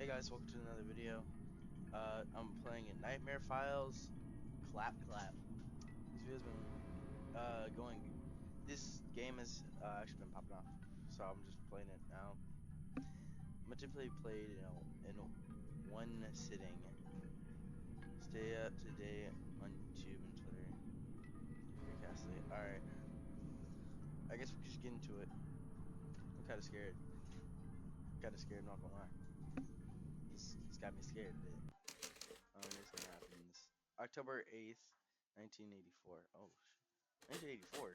guys, welcome to another video. I'm playing in Nightmare Files, Clap Clap. This video's been going. This game has actually been popping off, so I'm just playing it now. I'm typically played in one sitting. Stay up to date on YouTube and Twitter. Recastly. All right. I guess we can just get into it. I'm kind of scared. Not gonna lie. This got me scared a bit. What's gonna happen in this October 8th, 1984. Oh, 1984.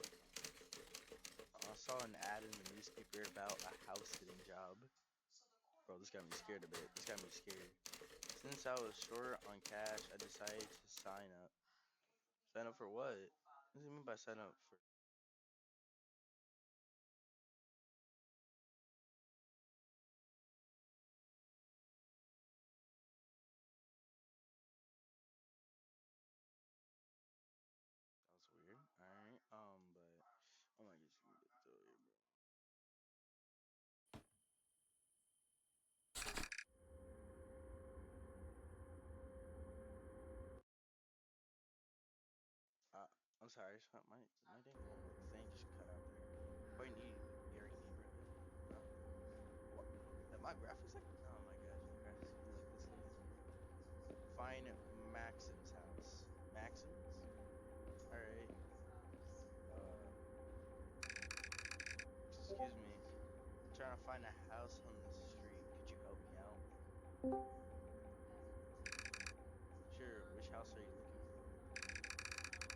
I saw an ad in the newspaper about a house sitting job. Bro, this got me scared a bit. This got me scared. Since I was short on cash, I decided to sign up. Sign up for what? What does it mean by sign up for? That was weird. Alright, but oh my gosh, we get to it, bro. Uh, I'm sorry, my dang little thing just cut out there. Quite neat, eerie neighborhood. Huh? What? My graphics like? Oh my gosh, my graphics really like this game. Find Maxim's house. Maxim's? Alright. Uh, excuse me. I'm trying to find a house on the street. Could you help me out? Sure, which house are you looking for?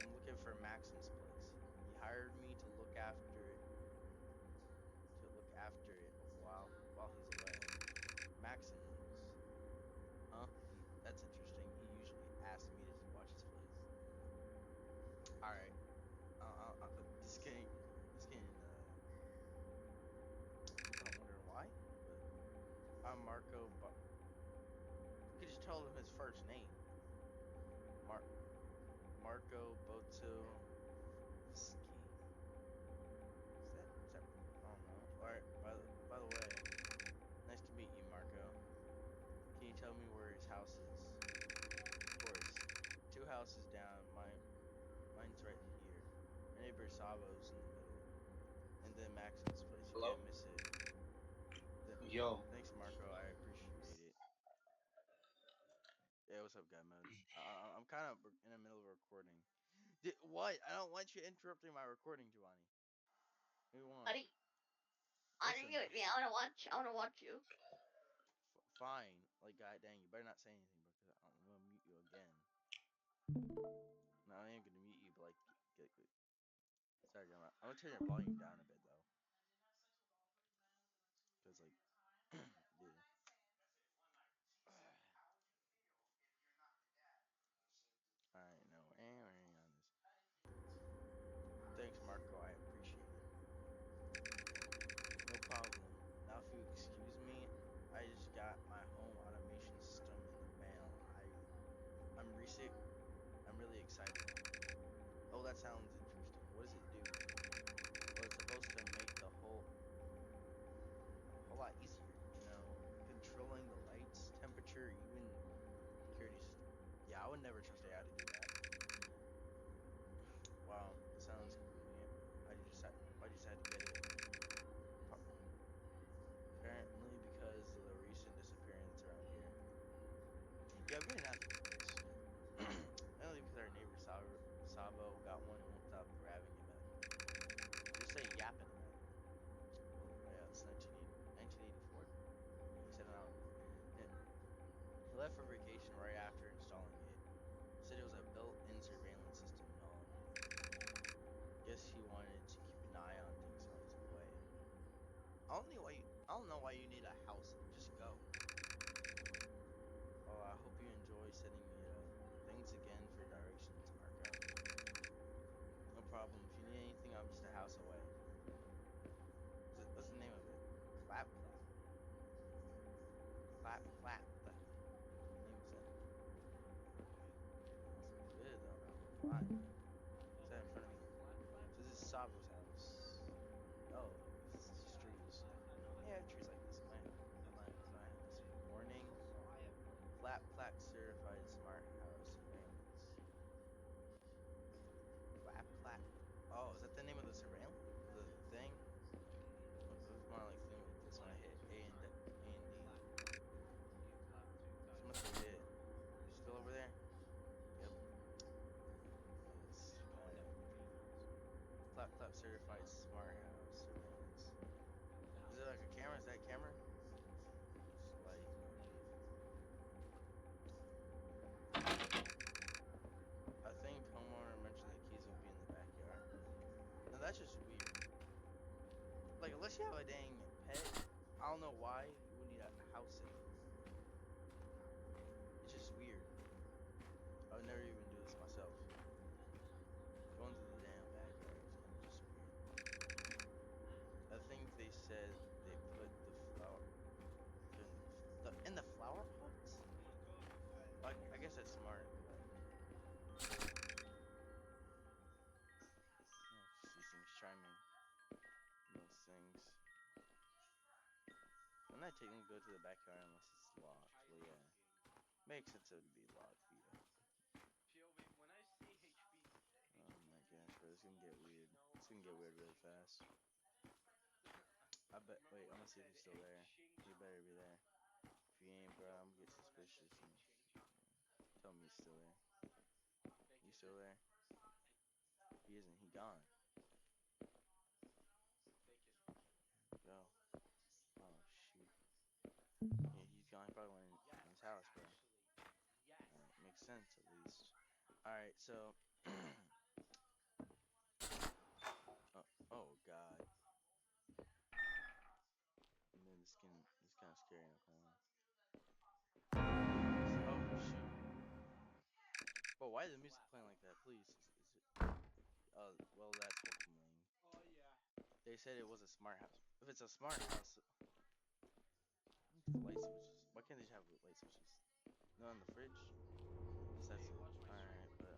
I'm looking for Maxim's place. He hired me to look after it while he's away. Maxim's, huh? That's interesting. He usually asks me to just watch his place. All right. This game, this game. I'm kind of wondering why, but I'm Marco. We could just tell him his first name. Mar- Marco Botovsky. Is that? I don't know. All right. By the way, nice to meet you, Marco. Can you tell me where his house is? Of course. Two houses down. Mine's right here. My neighbor Savo's in the middle, and then Maxim's place. You Hello? can't miss it. Th- Yo, Thanks, Marco. I appreciate it. Yeah, what's up, guy mode? I'm kind of in the middle of a recording. What? I don't want you interrupting my recording, Giovanni. What do you want? Honey, honey, Listen, mute me. I wanna watch. I wanna watch you. fine. Like, god dang, you better not say anything because I'm gonna mute you again. No, I ain't gonna mute you, but like, get. Sorry, I'm gonna turn your volume down a bit though, cause like, yeah. All right, no, and we're hang on this. Thanks, Marco. I appreciate it. No problem. Now, if you excuse me, I just got my home automation system in the mail. I'm recent. I'm really excited. Oh, that sounds interesting. What does it do? Well, it's supposed to make the a whole lot easier. Controlling the lights, temperature, even security system. Yeah, I would never trust AI to do that. Wow, that sounds convenient. Why'd you decide to get it? Apparently because of the recent disappearance around here. Yeah, I'm getting out of this. Mainly because our neighbor Sabo got one and won't stop grabbing him at him. Just say yapping him at him. Oh, yeah, it's 1984? He said it out. He left for vacation right after installing it. Said it was a built-in surveillance system and all. Guess he wanted to keep an eye on things while he's away. I don't know why you need a house. Just go. Oh, I hope you enjoy setting it up. Thanks again for your directions, Marco. No problem. If you need anything, I'm just a house away. What's the name of it? Clap Clap. Clap Clap. What the name is that? That looks good though, not gonna lie. Is that in front of me? So this is Savo's house. Oh, it's trees. Yeah, I have trees like this in my I don't know why you would need a house sitting. It's just weird. I would never even do this myself. Going to the damn backyard is kind of just weird. I think they said they put the flower in the flower pots. I guess that's smart, but oh, these things chiming. Those things. I'm not technically go to the backyard unless it's locked. Well, yeah, makes it to be locked. Yeah. Oh my gosh, bro, this is gonna get weird. It's gonna get weird really fast. I bet. Wait, I'm gonna see if he's still there. He better be there. If he ain't, bro, I'm gonna get suspicious and tell me he's still there. You still there? He isn't. He gone. Go. Oh shoot. Yeah, he's gone. He probably went in his house, bro. Alright, makes sense at least. Alright, so. Oh god. And then this kind of scary. Oh shoot. But why is the music playing like that? Please. Is it? Well, that's Pokemon. They said it was a smart house. If it's a smart house, the light switches. Why can't they just have light switches? No, in the fridge. That's it. All right, but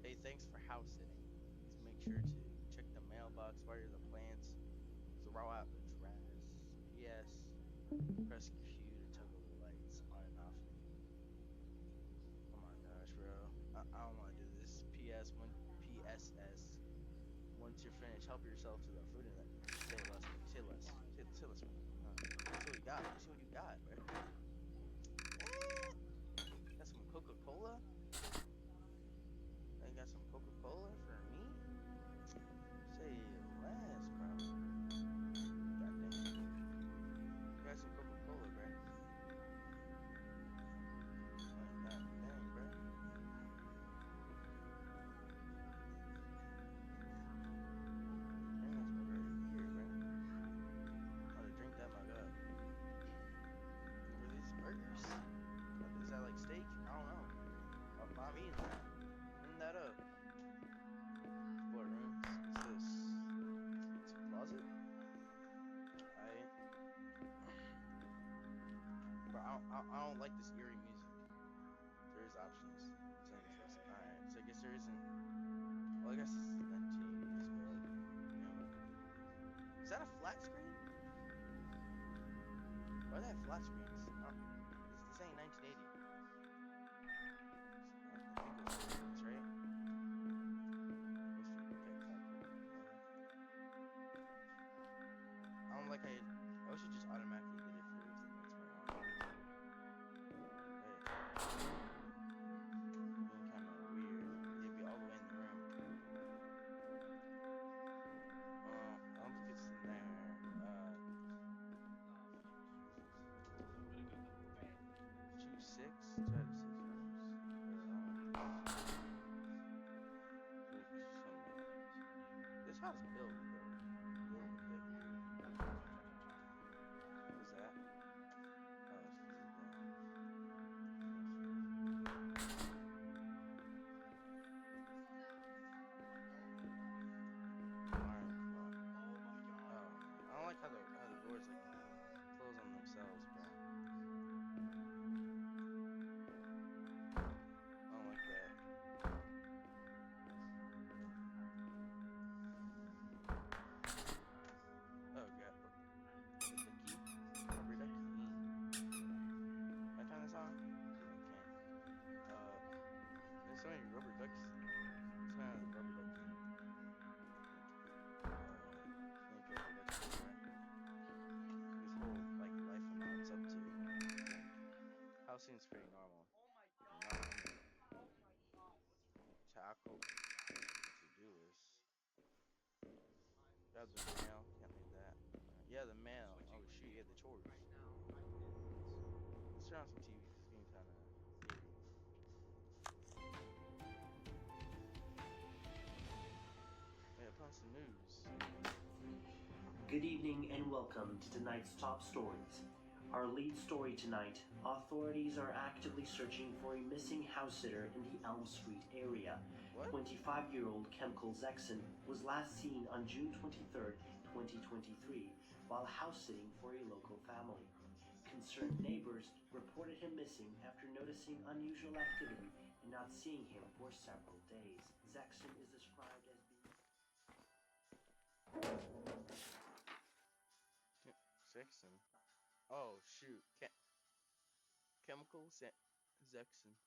hey, thanks for house sitting. Please make sure to check the mailbox, water the plants, throw out the trash. Yes. Press Q to toggle the lights on and off. Oh my gosh, bro. I don't want to do this. PSS. Once you're finished, help yourself to the food and that. Say less. Say less. Say less. See what you got. See what you got, bro. Got some Coca-Cola? I got some Coca-Cola for me? Say less, bro. God damn. Got some Coca-Cola, bro. Like, god dang, bro. Bring this mug right here, bro. I'm gonna drink that mug up. What are these burgers? Is that like steak? I don't know. I'm eating that. Bring that up. What rooms? What's this? It's a closet? Bro, I don't like this eerie music. There is options. Settings list. Alright, so I guess there isn't. Well, I guess this is 1980s, but like, you know. Is that a flat screen? Why do they have flat screens? This ain't 1980. I think it was 1980s, right? Okay, flat screen. I don't like how I wish it just automatically did it for if the lights were on. Wait. Being kind of weird. They'd be all the way in the room. I don't think it's in there. 2-6 to have 6 rooms, or like some. This house built though. Built a bit weird. What's that? Oh, it's because of the. Alright, well. Oh man, I don't like how the doors like close on themselves, bro. I don't like that. Oh god, the ducky, rubber ducky. Can I turn this on? Okay. There's so many rubber ducks. It's kind of rubber ducky. Think rubber ducky, bro. His whole like life amounts up to. I think. House seems pretty normal. Tackle to-do list. Grab the mail. Can't leave that. Yeah, the mail. Oh shoot, yeah, the chores. Let's turn on some TV. This is getting kind of eerie. Yeah, put on some news. Good evening and welcome to tonight's top stories. Our lead story tonight, authorities are actively searching for a missing house sitter in the Elm Street area. What? 25-year-old Kemkel Zexon was last seen on June 23, 2023, while house sitting for a local family. Concerned neighbors reported him missing after noticing unusual activity and not seeing him for several days. Zexon is described as being... Zexon. Oh shoot. Zexon.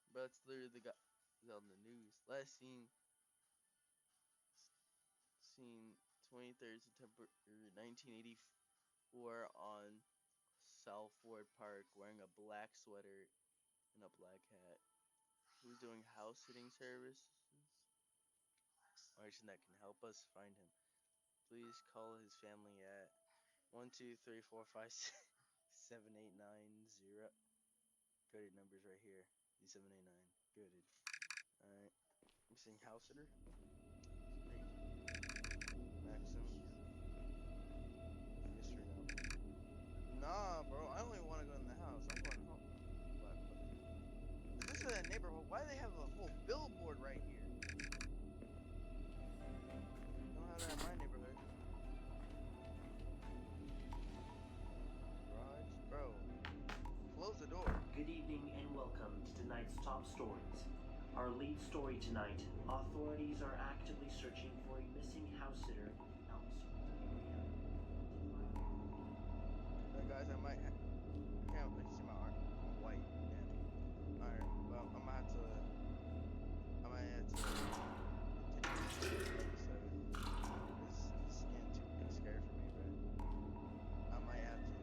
But that's literally the guy on the news. Last seen 23rd September 1984 on South Ford Park wearing a black sweater and a black hat. Who's doing house sitting services? Organization that can help us find him. Please call his family at 1-2-3-4-5-6-7-8-9-0. Coded numbers right here. D789. Gooded. Alright. Missing house sitter. Maxim. Mystery note. Nah, bro. I don't even want to go in the house. I'm going home. This is a neighborhood. Why do they have a whole billboard right here? Don't have that in my neighborhood. Garage, bro. Close the door. Good evening and welcome to tonight's top stories. Our lead story tonight, authorities are actively searching for a missing house sitter in the Elm Street area. Guys, I might have... Can't let you see my arm. I'm white. Damn. Alright, well, I might have to continue this episode. This is getting too scary for me, bro. I might have to...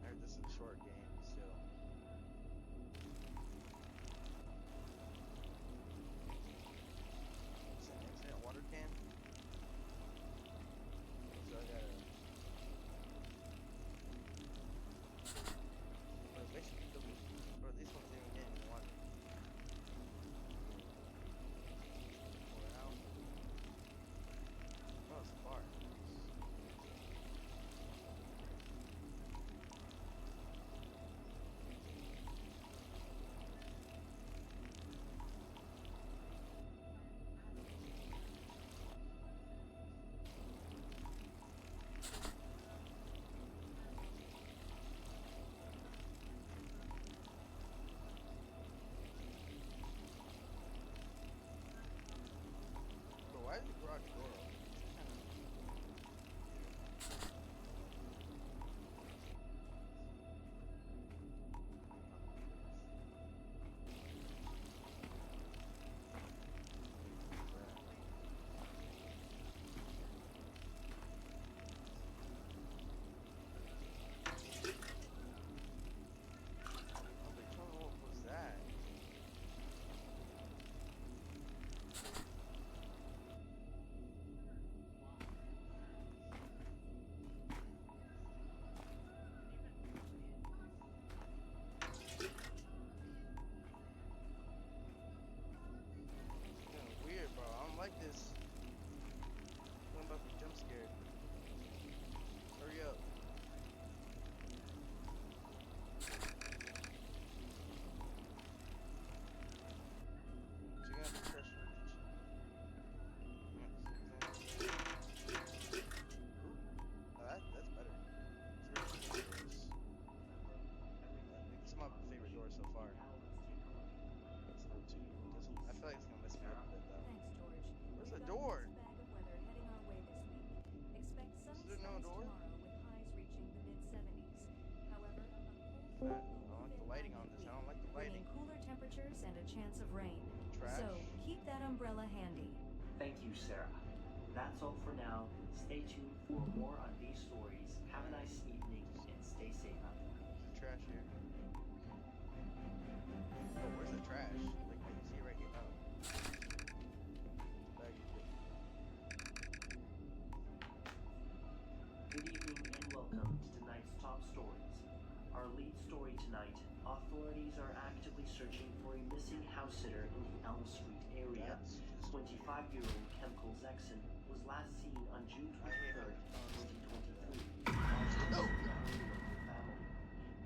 I heard this is a short game, still. Is that a water can? So I gotta... Basically, or these ones even getting in water. Pour it out. Oh, it's a bar. But why is the garage door open? What was that? Kinda weird, bro. I don't like this. I'm about to be jump scared. Hurry up. So you gotta press. That's better. It's really good. It's my favorite door so far. It's a little too. I feel like it's gonna mess me up a bit though. Thanks, George. Where's the We've got a door? mixed bag of weather heading our way this week. Expect sunny Is there no skies door? tomorrow with highs reaching the mid-70s. However, a I cold front don't will like move the in by lighting on this. I don't like the bringing lighting. cooler temperatures and a chance of rain. Trash. So keep that umbrella handy. Thank you, Sarah. That's all for now. Stay tuned for more on these stories. Have a nice evening and stay safe out there. There's the trash here. Oh, where's the trash? Like, I can see it right here. Oh. Bag of shit. Good evening and welcome to tonight's top stories. Our lead story tonight, authorities are actively searching for a missing house sitter in the Elm Street area. That's just 25-year-old Kemkel Zexon was last seen on June I hate how 23rd, the 2023, No! while visiting a family.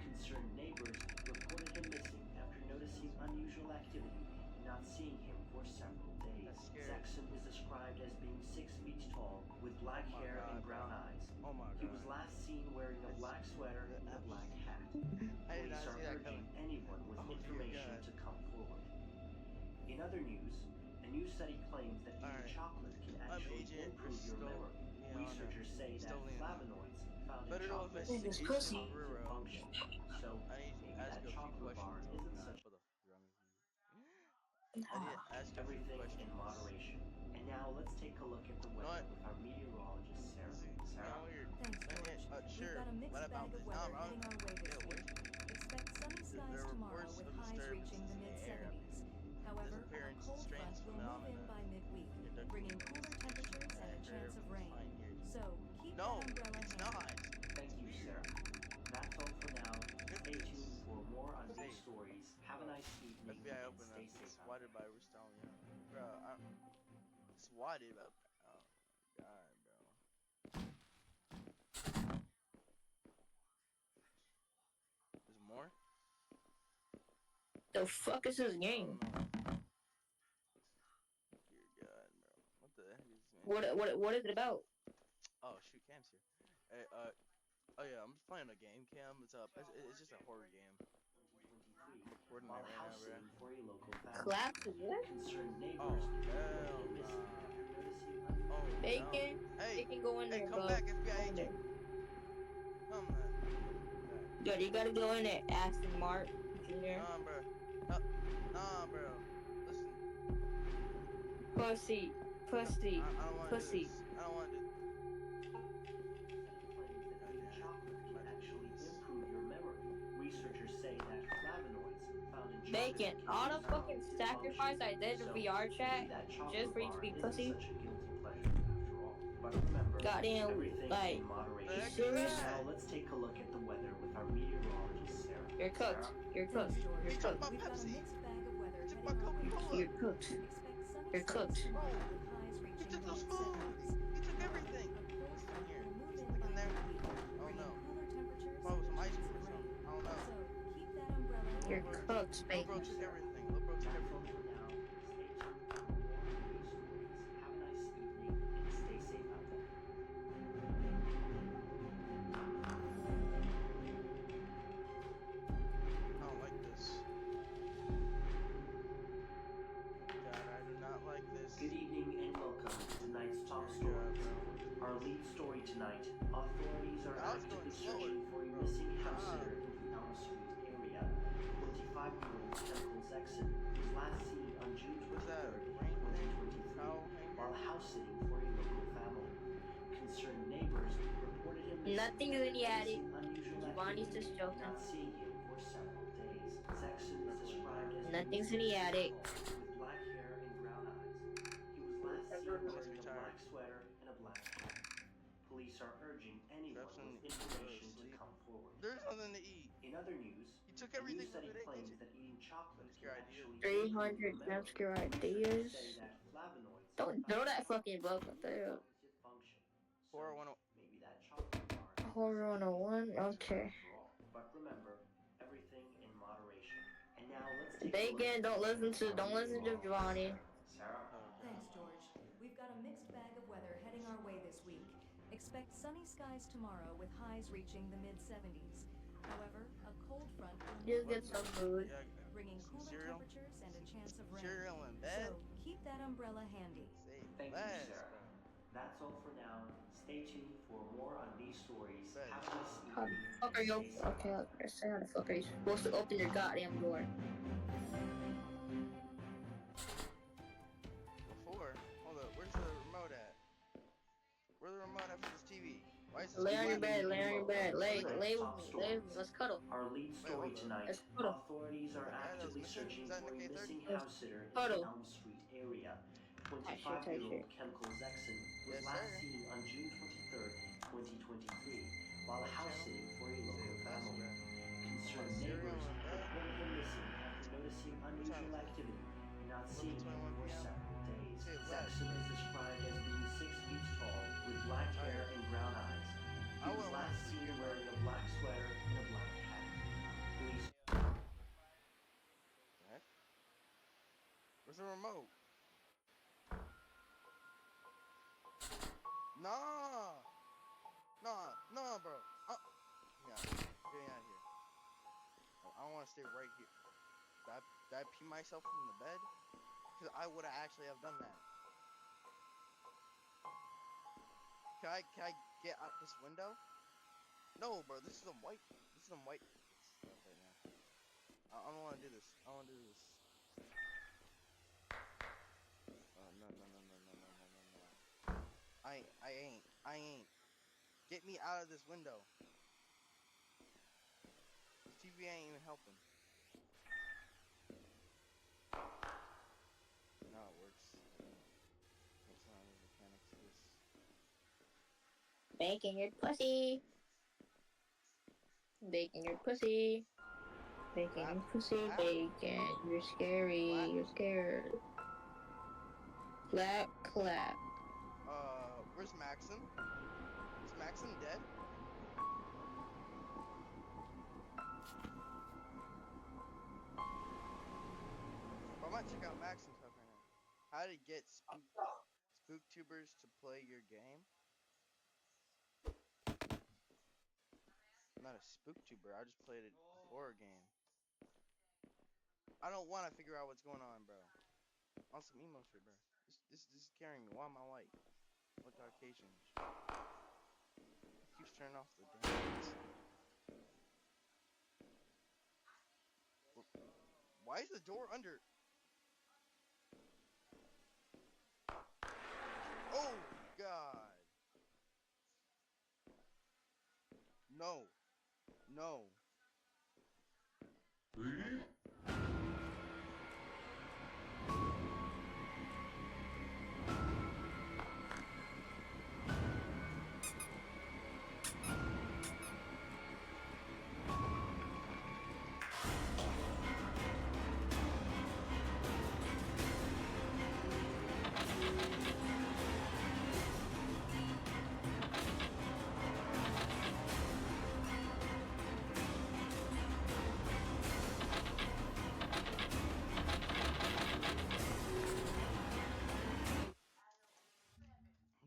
Concerned neighbors reported him missing after noticing unusual activity and not seeing him for several days. That's scary. Zexon is described as being 6 feet tall, with black Oh my hair and God, brown bro. eyes. Oh my He god. was last seen wearing a That's- black sweater the and a black hat. I did Police not are see that urging coming. anyone with Oh, dear information God. to come forward. In other news, a new study claims that eating Alright. chocolate can I'm actually Agent improve your Risto memory. Leona. Researchers say that Risto Leona. flavonoids found in Federal chocolate Investigation improve pussy. cognitive Bureau. function. So I need to maybe ask that you a few chocolate bar questions. Oh isn't god, such what the f is wrong with you? I need to ask you a few everything questions. in moderation. And now let's take a look at the know weather what? with our meteorologist Sarah. This is Sarah, kinda weird. Thanks, George. Sure. We've got a mixed What about bag of this? weather Bro. heading our way this Yeah, week. Expect sunny skies There are tomorrow reports with of highs reaching the disturbances in the air. mid-70s. However, a Disappearance cold front strange will move in phenomena. by midweek, Conducting bringing cooler temperatures and a investigation chance of rain. fine here. So, keep No, that umbrella it's handy. not. thank you, Sarah. That's all for now. Look at Stay this. tuned for more on Safe. these stories. Have a nice evening FBI and open stay up. It's safe out swatted by there. Ristolia. Bro, I'm swatted by. Oh my god, bro. There's more? The fuck is this I game? don't know. Dear god, bro. What the heck is this? What is it about? Oh shoot, Cam's here. Hey, oh yeah, I'm just playing a game, Cam. It's just a horror game. 2023, I'm recording while it right house now, bro. sitting for a local family. Clap what? Concerned neighbors Oh, reported hell him missing nah. after noticing unusual Oh no. Bacon. Hey, Bacon, go in hey, there, come bro. back, FBI Go in agent. there. Come on. Yo, you gotta go in there, Aston Mark Jr. Nah, bro. Nah, bro. Listen. Pussy. Pussy. I don't want to do Pussy. this. I don't want to do claims that eating chocolate can actually improve your memory. Researchers say that flavonoids found in chocolate Bacon. can All the improve fucking cognitive sacrifice function. I did in So VR chat maybe that chocolate just for you to bar be isn't pussy. such a guilty pleasure after all. But remember, Goddamn, everything like, in moderation. The heck is serious? that? Now let's take a look at the weather with our meteorologist Sarah. you're cooked. Sarah? You're Thanks, cooked. George. You're He talking cooked. about We've got a Pepsi. mixed bag of weather He talking heading about our way this Coca-Cola. You're week. cooked. Expect sunny You're skies cooked. tomorrow with highs He reaching took the those food. mid-70s. He took However, everything. a cold Listen front here. will move in Look by in there. midweek, Oh bringing no. cooler temperatures Probably and some a ice chance cream of or rain. something. I don't know. So, keep that umbrella You're handy. cooked, Lil bacon. bro took everything. Lil bro took That's all everything. for now. Stay tuned for more on these stories. Have a nice evening and stay safe out there. I don't like this. God, I do not like this. Good evening and welcome to tonight's top Dear God, stories. bro. Our lead story tonight, authorities are I was going actively slower, searching for a bro. missing house Stop. sitter in the Elm Street area. 25-year-old Kemkel Zexon was last seen on June What's that? 23rd, Rain thing? 2023, Towel hanger? while house sitting for a local family. Concerned neighbors reported him missing Nothing's after in the attic. noticing unusual Giovanni's activity just and joking. not seeing him for several days. Zexon is described as Nothing's being in the 6 feet attic. tall, with black hair and brown eyes. He was last seen wearing a retired. black sweater and a black hat. Police are urging anyone Jefferson with information to sleep. come forward. There's nothing to eat. In other news, He took a new everything study from the claims agent. that eating chocolate Obscure can ideas. actually improve 300 your memory. obscure Researchers ideas. say that flavonoids Don't found throw in that chocolate fucking book up there. cognitive function. So 410. maybe that chocolate bar isn't Horror such a 101. guilty Okay. pleasure after all. But remember, everything in moderation. And now let's take a look Bacon, at don't the listen weather to with our Giovanni. meteorologist, Sarah. Oh, God. Thanks, George. We've got a mixed bag of weather heading our way this week. Expect sunny skies tomorrow with highs reaching the mid-70s. However, a cold front will Just move get in some by food. midweek, bringing Some cooler cereal? temperatures and a chance of rain. Cereal in bed? So, keep that umbrella handy. Say Thank less, you, Sarah. bro. That's all for now. Stay tuned for more on these stories. Bet. Have a nice How the evening. fuck are and you? stay safe Okay, out I say how the fuck are you supposed to open your goddamn door? Before, hold up, where's the remote at? Where's the remote at for this TV? Why is this Lay on your black? bed, lay on your bed, lay with me, Top lay with me. stories. Let's cuddle. Our lead story hold up. tonight, Let's cuddle. authorities are That guy that was actively missing, searching was that for in a the K30? missing house sitter in the Cuddle. Elm Street area. Tight 25-year-old shit. Kemkel Zexon was Yes, last sir. seen on June 23rd, 2023, while What house channel? sitting for a local Say it faster, family. bro. Concerned Cereal neighbors in bed? not seen him 11:21 for p.m. several days. Say it left. Zexon is described as being 6 feet tall with black hair and brown eyes. I He was wouldn't want last to sleep seen here, bro. wearing a black sweater and a black hat. Police What? Where's the remote? Nah, nah, bro. Yeah, get me out of here. I don't want to stay right here. Did I pee myself from the bed? Cause I would have actually have done that. Can I get out this window? No, bro. This is some white stuff right now. I don't want to do this. I don't want to do this. No. I ain't. Get me out of this window. This TV ain't even helping. No, it works. Can't tell me the mechanics of this. Bacon your pussy. Bacon your pussy. Bacon Clap, your pussy. clap, Bacon. You're scary. clap. You're scared. Clap, clap. Where's Maxim? Is Maxim dead? Bro, I might check out Maxim stuff right now. How to get spooktubers to play your game? I'm not a spooktuber. I just played a horror game. I don't want to figure out what's going on, bro. On some emo shit, bro. This is scaring me. Why am I white? What Caucasian? It keeps turning off the damn lights. Why is the door under? Oh God! No, no.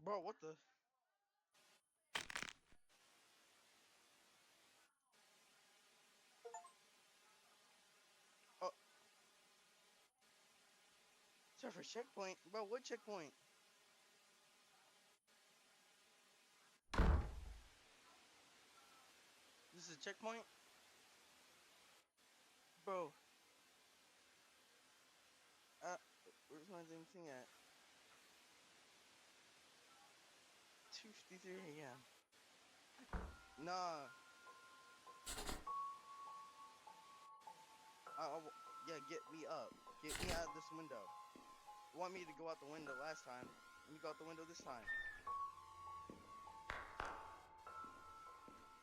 Bro, what the? Oh, sorry for checkpoint. Bro, what checkpoint? This is a checkpoint? Bro. Where's my damn thing at? 2:53 a.m. Nah. Yeah, get me up. Get me out of this window. You want me to go out the window last time? Let me go out the window this time.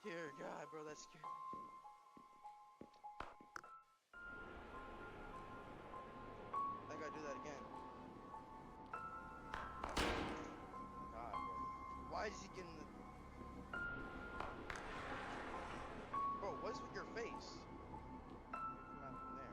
Dear God, bro, that's scary. I gotta do that again. God, bro. Why is he getting the... Bro, what's with your face? Come out from there.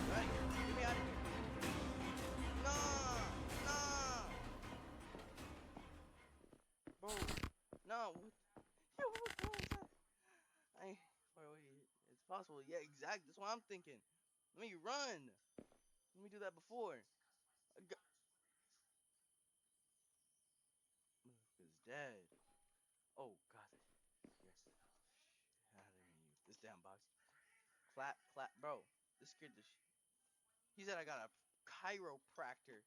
Right, get me out of here. Nah, nah. Bro, no. What? Yo, what's wrong with that? Wait. It's possible. Yeah, exactly. That's what I'm thinking. Let me run. Let me do that before. Motherfucker's dead. Oh God. Yes. Shit out of you. This damn box. Clap, bro. This scared the shit. He said I got a chiropractor.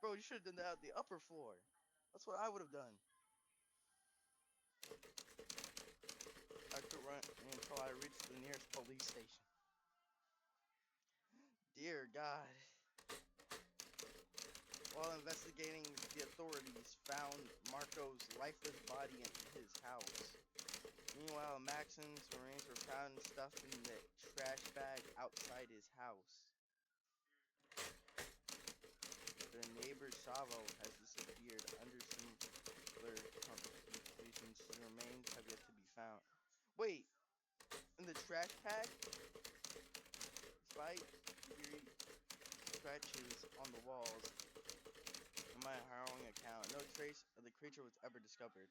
Bro, you should have done that at the upper floor. That's what I would have done. I could run until I reached the nearest police station. Dear God. While investigating, the authorities found Marco's lifeless body in his house. Meanwhile, Maxim's remains were found stuffed in the trash bag outside his house. The neighbor Savo has disappeared under similar conditions. His remains have yet to be found. Wait, in the trash bag? Despite eerie scratches on the walls, in my harrowing account, no trace of the creature was ever discovered.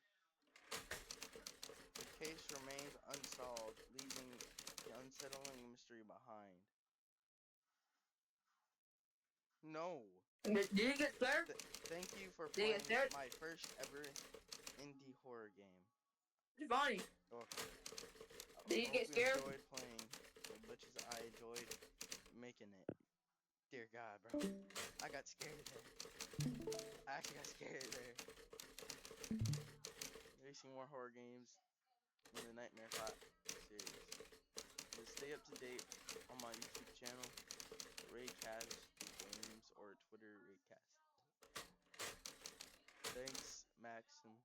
The case remains unsolved, leaving the unsettling mystery behind. No. Did you get scared? Thank you for Did you playing get scared? my first ever indie horror game. It's funny. Okay. Did you I get hope scared? you enjoyed playing as much as I enjoyed making it. Dear God, bro. I got scared there. I actually got scared there. Racing more horror games in the Nightmare 5 series. To stay up to date on my YouTube channel, Raycast Games, or Twitter Raycast. Thanks, Maxim.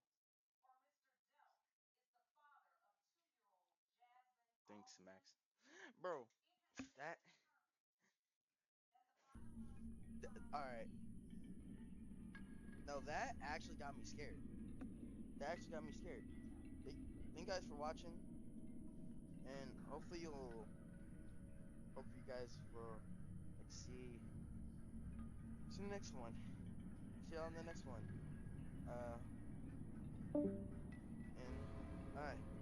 Thanks, Max. Bro, that. Alright. No, that actually got me scared. That actually got me scared. Thank you guys for watching. And hopefully you guys will see the next one. See you on the next one. And alright.